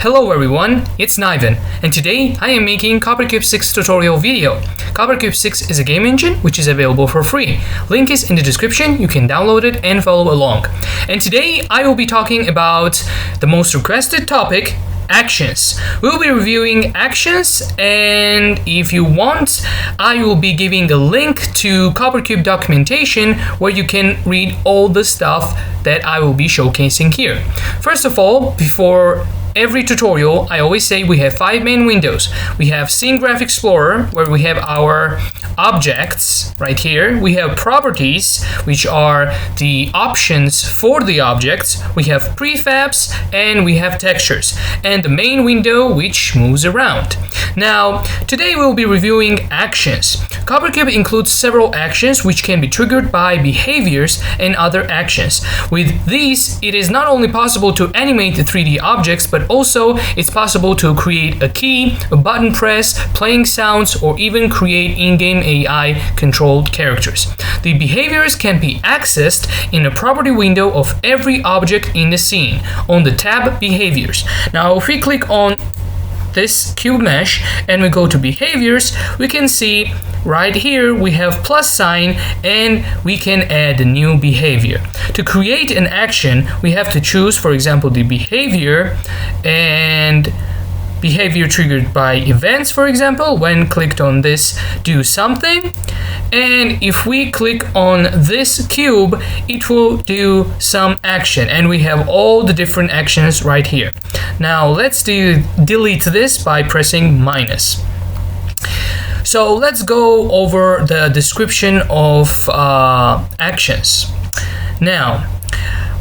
Hello everyone, it's Niven, and today I am making CopperCube 6 tutorial video. CopperCube 6 is a game engine which is available for free. Link is in the description, you can download it and follow along. And today I will be talking about the most requested topic, actions. We'll be reviewing actions, and if you want, I will be giving a link to CopperCube documentation where you can read all the stuff that I will be showcasing here. First of all, before every tutorial, I always say we have 5 main windows. We have Scene Graph Explorer, where we have our objects right here. We have properties, which are the options for the objects. We have prefabs, and we have textures. And the main window, which moves around. Now, today we'll be reviewing actions. CopperCube includes several actions which can be triggered by behaviors and other actions. With these, it is not only possible to animate the 3D objects, but also it's possible to create a key, a button press, playing sounds, or even create in-game AI controlled characters. The behaviors can be accessed in a property window of every object in the scene on the tab Behaviors. Now, if we click on this cube mesh and we go to behaviors, we can see right here we have plus sign and we can add a new behavior. To create an action, we have to choose, for example, the behavior and behavior triggered by events, for example. When clicked on this, do something. And if we click on this cube, it will do some action, and we have all the different actions right here. Now let's delete this by pressing minus. So let's go over the description of actions. Now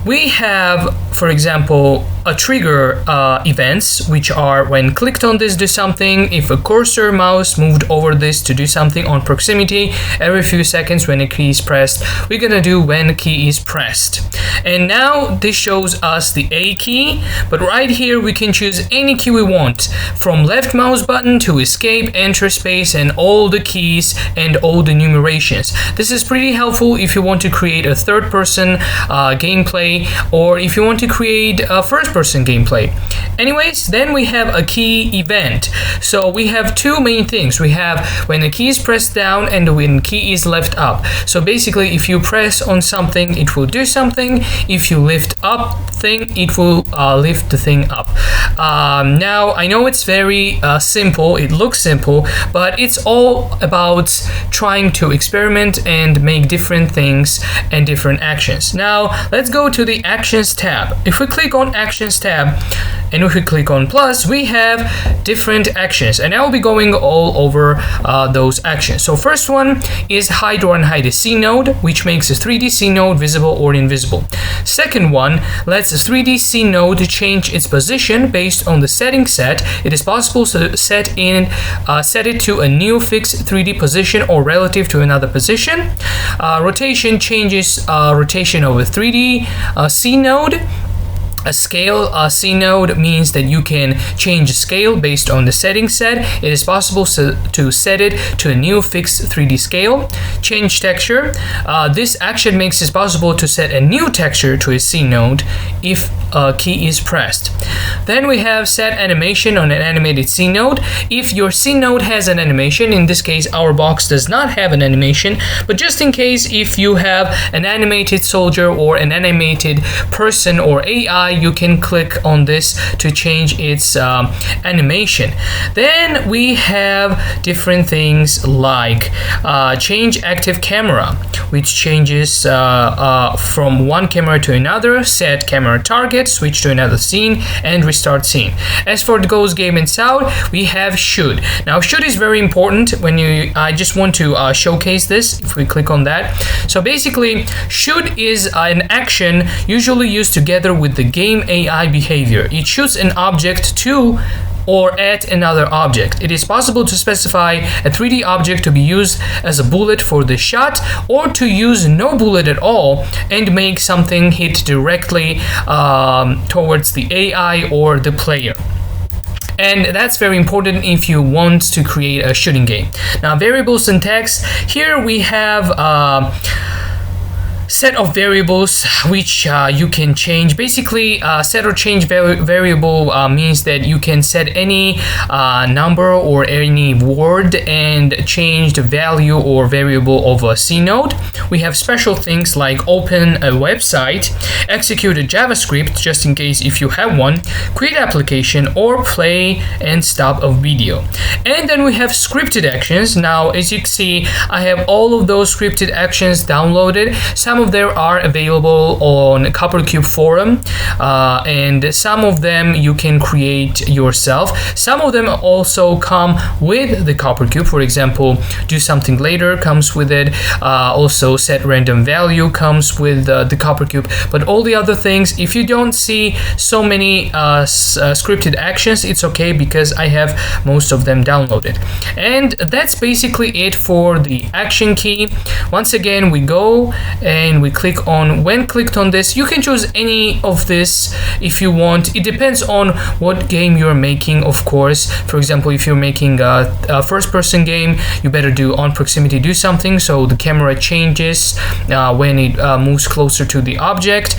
we have, for example, a trigger events, which are when clicked on this, do something. If a cursor mouse moved over this to do something on proximity, every few seconds when a key is pressed, we're gonna do when a key is pressed. And now this shows us the A key, but right here we can choose any key we want, from left mouse button to escape, enter space, and all the keys and all the numerations. This is pretty helpful if you want to create a third-person gameplay, or if you want to create a first-person gameplay. Anyways, then we have a key event. So we have two main things. We have when the key is pressed down and when the key is left up. So basically, if you press on something, it will do something. If you lift up thing, it will lift the thing up. Now, I know it's very simple. It looks simple, but it's all about trying to experiment and make different things and different actions. Now, let's go to the Actions tab. If we click on Actions tab and if we click on plus, we have different actions, and I will be going all over those actions. So first one is hide or unhide a scene node, which makes a 3D scene node visible or invisible. Second one lets a 3D scene node change its position based on the setting set. It is possible to set it to a new fixed 3D position or relative to another position. Rotation changes rotation of a 3D scene node. A scale scene node means that you can change scale based on the setting set. It is possible to set it to a new fixed 3D scale. Change texture. This action makes it possible to set a new texture to a scene node if a key is pressed. Then we have set animation on an animated scene node. If your scene node has an animation, in this case our box does not have an animation, but just in case if you have an animated soldier or an animated person or AI, you can click on this to change its animation. Then we have different things like change active camera, which changes from one camera to another, set camera target, switch to another scene, and restart scene. As for the Ghost Game and Sound, we have should. Now should is very important when I just want to showcase this. If we click on that, so basically should is an action usually used together with the game AI behavior. It shoots an object to or at another object. It is possible to specify a 3D object to be used as a bullet for the shot, or to use no bullet at all and make something hit directly towards the AI or the player. And that's very important if you want to create a shooting game. Now, variables and text. Here we have set of variables which you can change. Basically, set or change variable means that you can set any number or any word and change the value or variable of a C node. We have special things like open a website, execute a JavaScript just in case if you have one, create application, or play and stop a video. And then we have scripted actions. Now, as you can see, I have all of those scripted actions downloaded. Some of them are available on CopperCube forum, and some of them you can create yourself. Some of them also come with the CopperCube. For example, do something later comes with it. Also, set random value comes with the CopperCube. But all the other things, if you don't see so many scripted actions, it's okay because I have most of them downloaded. And that's basically it for the action key. Once again, we go and we click on, when clicked on this, you can choose any of this if you want. It depends on what game you're making, of course. For example, if you're making a first-person game, you better do on proximity do something, so the camera changes when it moves closer to the object.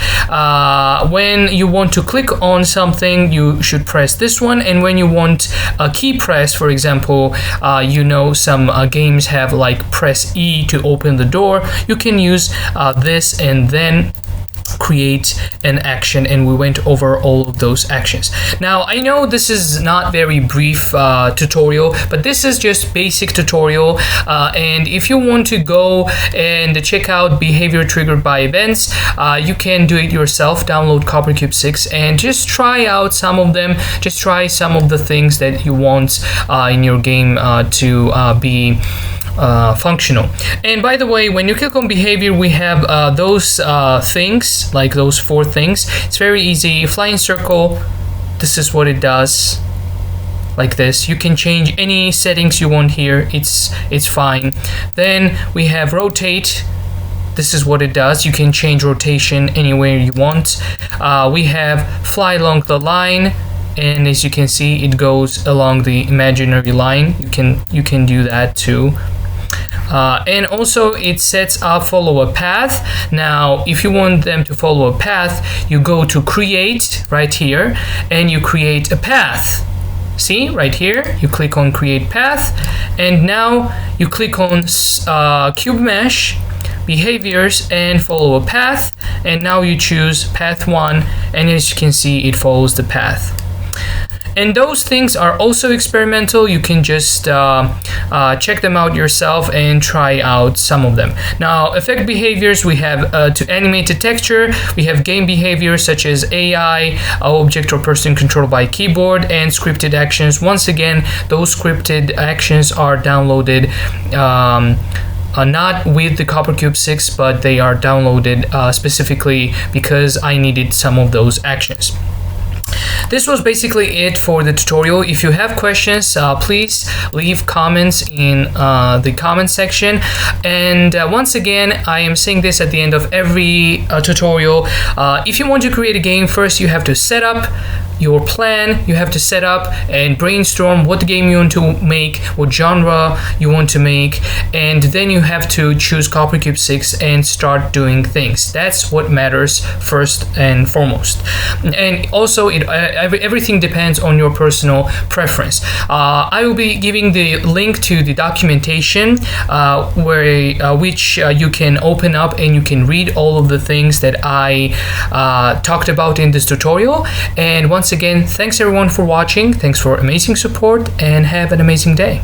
When you want to click on something, you should press this one, and when you want a key press, for example, some games have like press E to open the door, you can use this and then create an action, and we went over all of those actions. Now, I know this is not very brief tutorial, but this is just basic tutorial, and if you want to go and check out behavior triggered by events, you can do it yourself. Download CopperCube 6 and just try out some of them. Just try some of the things that you want in your game to be functional. And by the way, when you click on behavior, we have those things, like those 4 things. It's very easy. Fly in circle, this is what it does, like this. You can change any settings you want here. It's fine. Then we have rotate. This is what it does. You can change rotation anywhere you want. We have fly along the line, and as you can see, it goes along the imaginary line. You can do that too. And also it sets up follow a path. Now, if you want them to follow a path, you go to create right here and you create a path. See right here, you click on create path, and now you click on cube mesh, behaviors, and follow a path, and now you choose path 1, and as you can see, it follows the path. And those things are also experimental. You can just check them out yourself and try out some of them. Now, effect behaviors, we have to animate a texture. We have game behaviors such as AI, object or person controlled by keyboard, and scripted actions. Once again, those scripted actions are downloaded not with the CopperCube 6, but they are downloaded specifically because I needed some of those actions. This was basically it for the tutorial. If you have questions, please leave comments in the comment section. And once again, I am saying this at the end of every tutorial. If you want to create a game, first you have to set up your plan. You have to set up and brainstorm what game you want to make, what genre you want to make, and then you have to choose CopperCube 6 and start doing things. That's what matters first and foremost. And also, everything depends on your personal preference. I will be giving the link to the documentation which you can open up and you can read all of the things that I talked about in this tutorial. And once again, thanks everyone for watching. Thanks for amazing support, and have an amazing day.